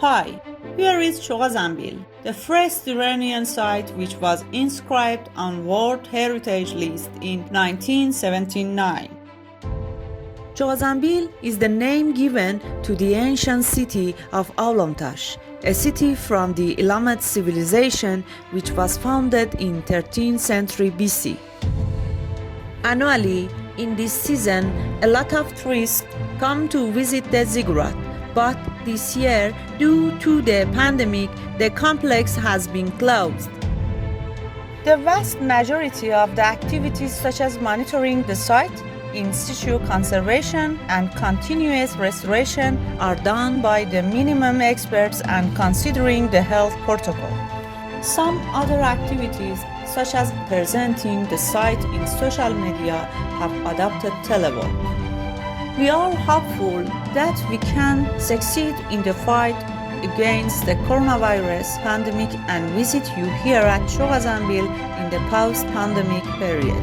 Hi, here is Chogha Zanbil, the first Iranian site which was inscribed on World Heritage List in 1979. Chogha Zanbil is the name given to the ancient city of Alamtash, a city from the Elamite civilization which was founded in 13th century BC. Annually, in this season, a lot of tourists come to visit the ziggurat, but this year, due to the pandemic, the complex has been closed. The vast majority of the activities such as monitoring the site, in situ conservation and continuous restoration are done by the minimum experts and considering the health protocol. Some other activities such as presenting the site in social media have adopted telework. We are hopeful that we can succeed in the fight against the coronavirus pandemic and visit you here at Chogha Zanbil in the post-pandemic period.